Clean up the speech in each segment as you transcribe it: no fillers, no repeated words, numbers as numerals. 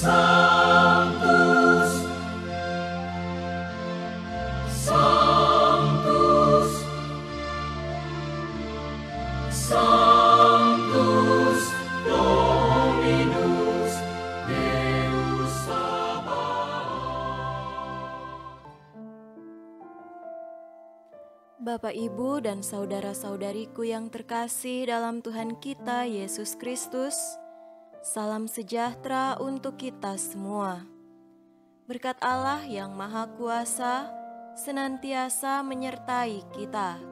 Sanctus, Sanctus, Sanctus Dominus Deus Sabaoth. Bapak, Ibu, dan saudara-saudariku yang terkasih dalam Tuhan kita Yesus Kristus, salam sejahtera untuk kita semua. Berkat Allah yang Maha Kuasa senantiasa menyertai kita.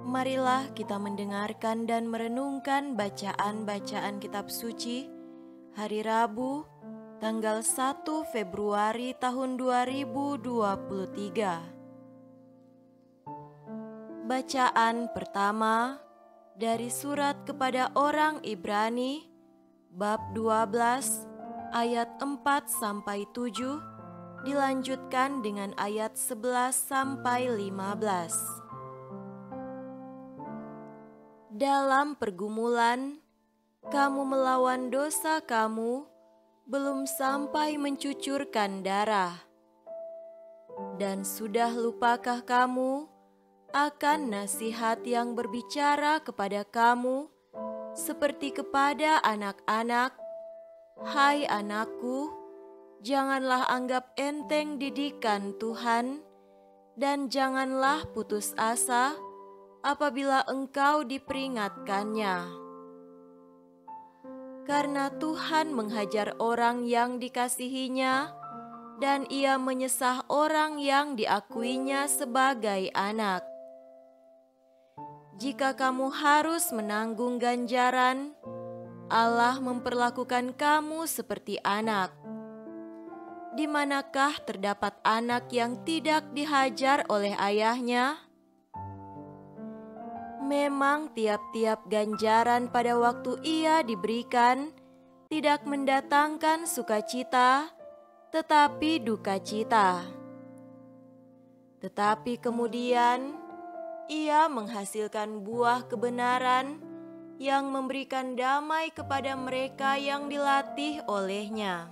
Marilah kita mendengarkan dan merenungkan bacaan-bacaan kitab suci hari Rabu, tanggal 1 Februari tahun 2023. Bacaan pertama dari surat kepada orang Ibrani, bab 12, ayat 4-7, dilanjutkan dengan ayat 11-15. Dalam pergumulan, kamu melawan dosa kamu, belum sampai mencucurkan darah. Dan sudah lupakah kamu akan nasihat yang berbicara kepada kamu seperti kepada anak-anak? Hai anakku, janganlah anggap enteng didikan Tuhan, dan janganlah putus asa apabila engkau diperingatkannya. Karena Tuhan menghajar orang yang dikasihinya, dan Ia menyesah orang yang diakuinya sebagai anak. Jika kamu harus menanggung ganjaran, Allah memperlakukan kamu seperti anak. Di manakah terdapat anak yang tidak dihajar oleh ayahnya? Memang tiap-tiap ganjaran pada waktu ia diberikan tidak mendatangkan sukacita, tetapi duka cita. Tetapi kemudian ia menghasilkan buah kebenaran yang memberikan damai kepada mereka yang dilatih olehnya.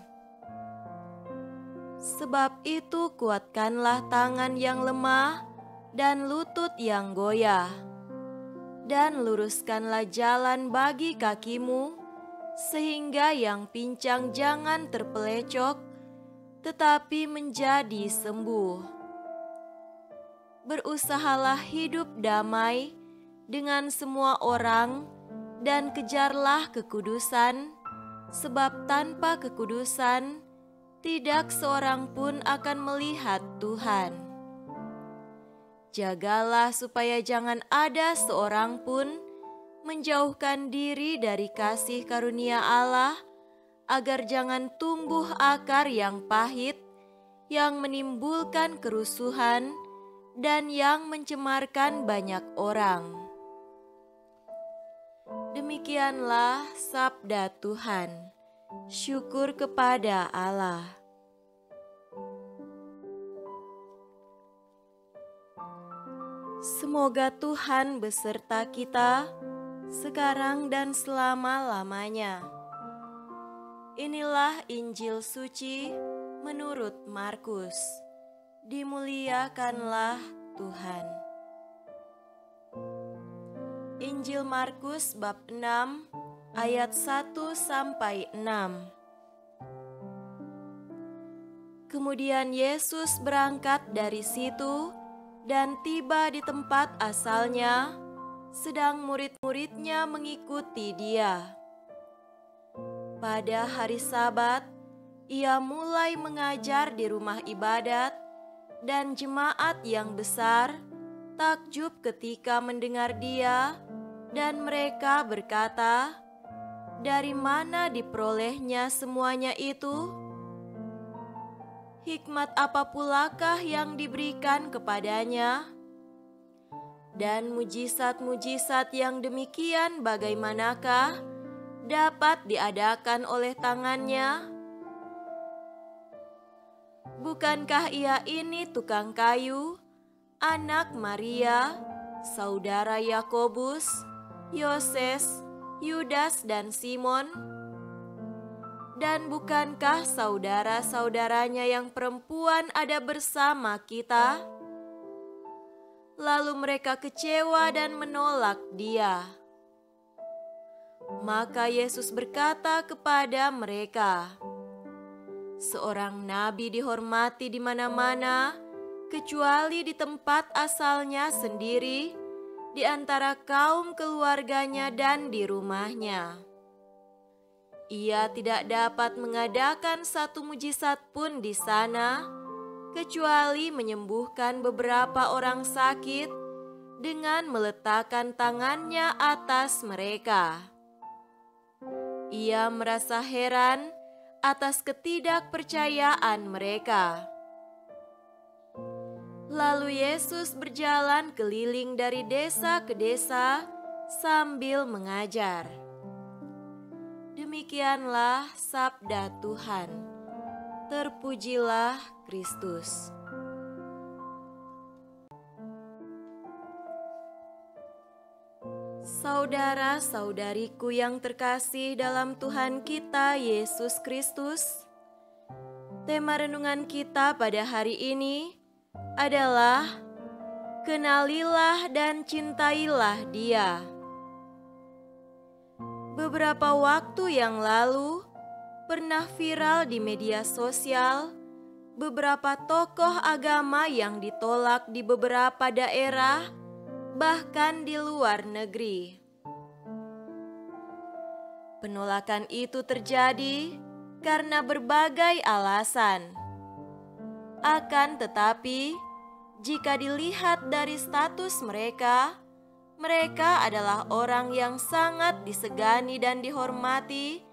Sebab itu kuatkanlah tangan yang lemah dan lutut yang goyah, dan luruskanlah jalan bagi kakimu, sehingga yang pincang jangan terpelecok, tetapi menjadi sembuh. Berusahalah hidup damai dengan semua orang dan kejarlah kekudusan, sebab tanpa kekudusan tidak seorang pun akan melihat Tuhan. Jagalah supaya jangan ada seorang pun menjauhkan diri dari kasih karunia Allah, agar jangan tumbuh akar yang pahit, yang menimbulkan kerusuhan, dan yang mencemarkan banyak orang. Demikianlah sabda Tuhan. Syukur kepada Allah. Semoga Tuhan beserta kita sekarang dan selama-lamanya. Inilah Injil suci menurut Markus. Dimuliakanlah Tuhan. Injil Markus bab 6 ayat 1-6. Kemudian Yesus berangkat dari situ dan tiba di tempat asalnya, sedang murid-muridnya mengikuti Dia. Pada hari Sabat, Ia mulai mengajar di rumah ibadat, dan jemaat yang besar takjub ketika mendengar Dia, dan mereka berkata, "Dari mana diperolehnya semuanya itu? Hikmat apa pulakah yang diberikan kepadanya? Dan mujizat-mujizat yang demikian bagaimanakah dapat diadakan oleh tangannya? Bukankah ia ini tukang kayu, anak Maria, saudara Yakobus, Yoses, Yudas dan Simon? Dan bukankah saudara-saudaranya yang perempuan ada bersama kita?" Lalu mereka kecewa dan menolak Dia. Maka Yesus berkata kepada mereka, "Seorang nabi dihormati di mana-mana, kecuali di tempat asalnya sendiri, di antara kaum keluarganya dan di rumahnya. Ia tidak dapat mengadakan satu mujizat pun di sana, kecuali menyembuhkan beberapa orang sakit dengan meletakkan tangannya atas mereka." Ia merasa heran atas ketidakpercayaan mereka. Lalu Yesus berjalan keliling dari desa ke desa sambil mengajar. Demikianlah sabda Tuhan. Terpujilah Kristus. Saudara-saudariku yang terkasih dalam Tuhan kita Yesus Kristus, tema renungan kita pada hari ini adalah kenalilah dan cintailah Dia. Beberapa waktu yang lalu pernah viral di media sosial beberapa tokoh agama yang ditolak di beberapa daerah, bahkan di luar negeri. Penolakan itu terjadi karena berbagai alasan. Akan tetapi, jika dilihat dari status mereka, mereka adalah orang yang sangat disegani dan dihormati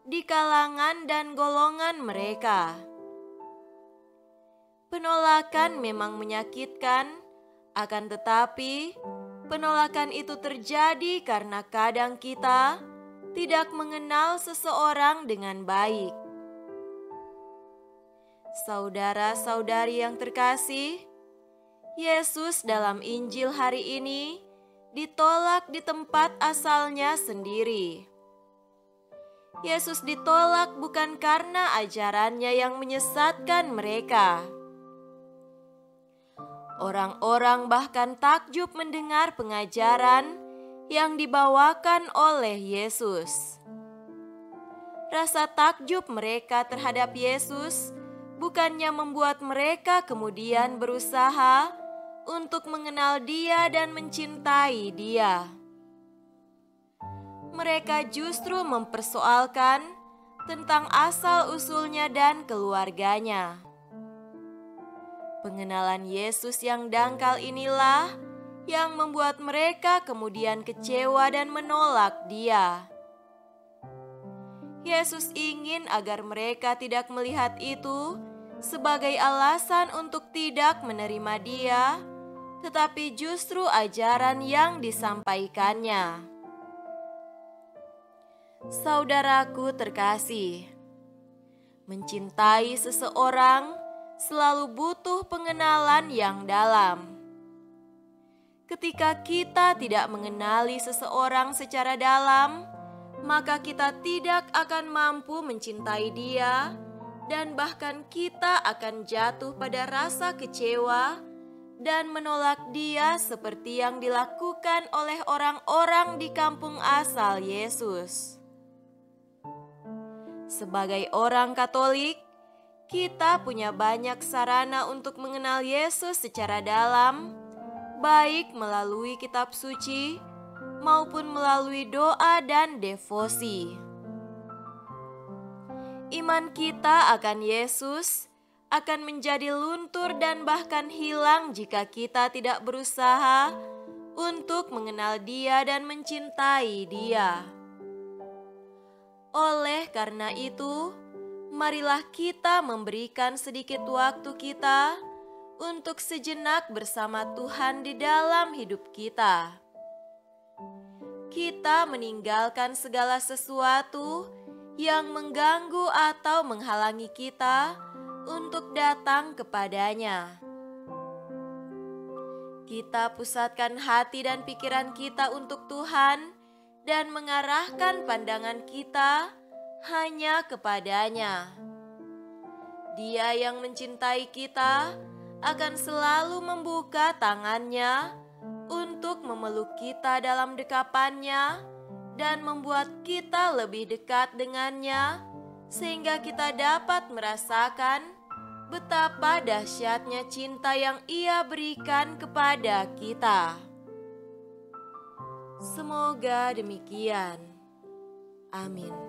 di kalangan dan golongan mereka. Penolakan memang menyakitkan, akan tetapi penolakan itu terjadi karena kadang kita tidak mengenal seseorang dengan baik. Saudara-saudari yang terkasih, Yesus dalam Injil hari ini ditolak di tempat asalnya sendiri. Yesus ditolak bukan karena ajarannya yang menyesatkan mereka. Orang-orang bahkan takjub mendengar pengajaran yang dibawakan oleh Yesus. Rasa takjub mereka terhadap Yesus bukannya membuat mereka kemudian berusaha untuk mengenal Dia dan mencintai Dia. Mereka justru mempersoalkan tentang asal-usulnya dan keluarganya. Pengenalan Yesus yang dangkal inilah yang membuat mereka kemudian kecewa dan menolak Dia. Yesus ingin agar mereka tidak melihat itu sebagai alasan untuk tidak menerima Dia, tetapi justru ajaran yang disampaikannya. Saudaraku terkasih, mencintai seseorang selalu butuh pengenalan yang dalam. Ketika kita tidak mengenali seseorang secara dalam, maka kita tidak akan mampu mencintai dia, dan bahkan kita akan jatuh pada rasa kecewa dan menolak dia seperti yang dilakukan oleh orang-orang di kampung asal Yesus. Sebagai orang Katolik, kita punya banyak sarana untuk mengenal Yesus secara dalam, baik melalui kitab suci maupun melalui doa dan devosi. Iman kita akan Yesus akan menjadi luntur dan bahkan hilang jika kita tidak berusaha untuk mengenal Dia dan mencintai Dia. Oleh karena itu, marilah kita memberikan sedikit waktu kita untuk sejenak bersama Tuhan di dalam hidup kita. Kita meninggalkan segala sesuatu yang mengganggu atau menghalangi kita untuk datang kepadanya. Kita pusatkan hati dan pikiran kita untuk Tuhan dan mengarahkan pandangan kita hanya kepadanya. Dia yang mencintai kita akan selalu membuka tangannya untuk memeluk kita dalam dekapannya dan membuat kita lebih dekat dengannya, sehingga kita dapat merasakan betapa dahsyatnya cinta yang Ia berikan kepada kita. Semoga demikian. Amin.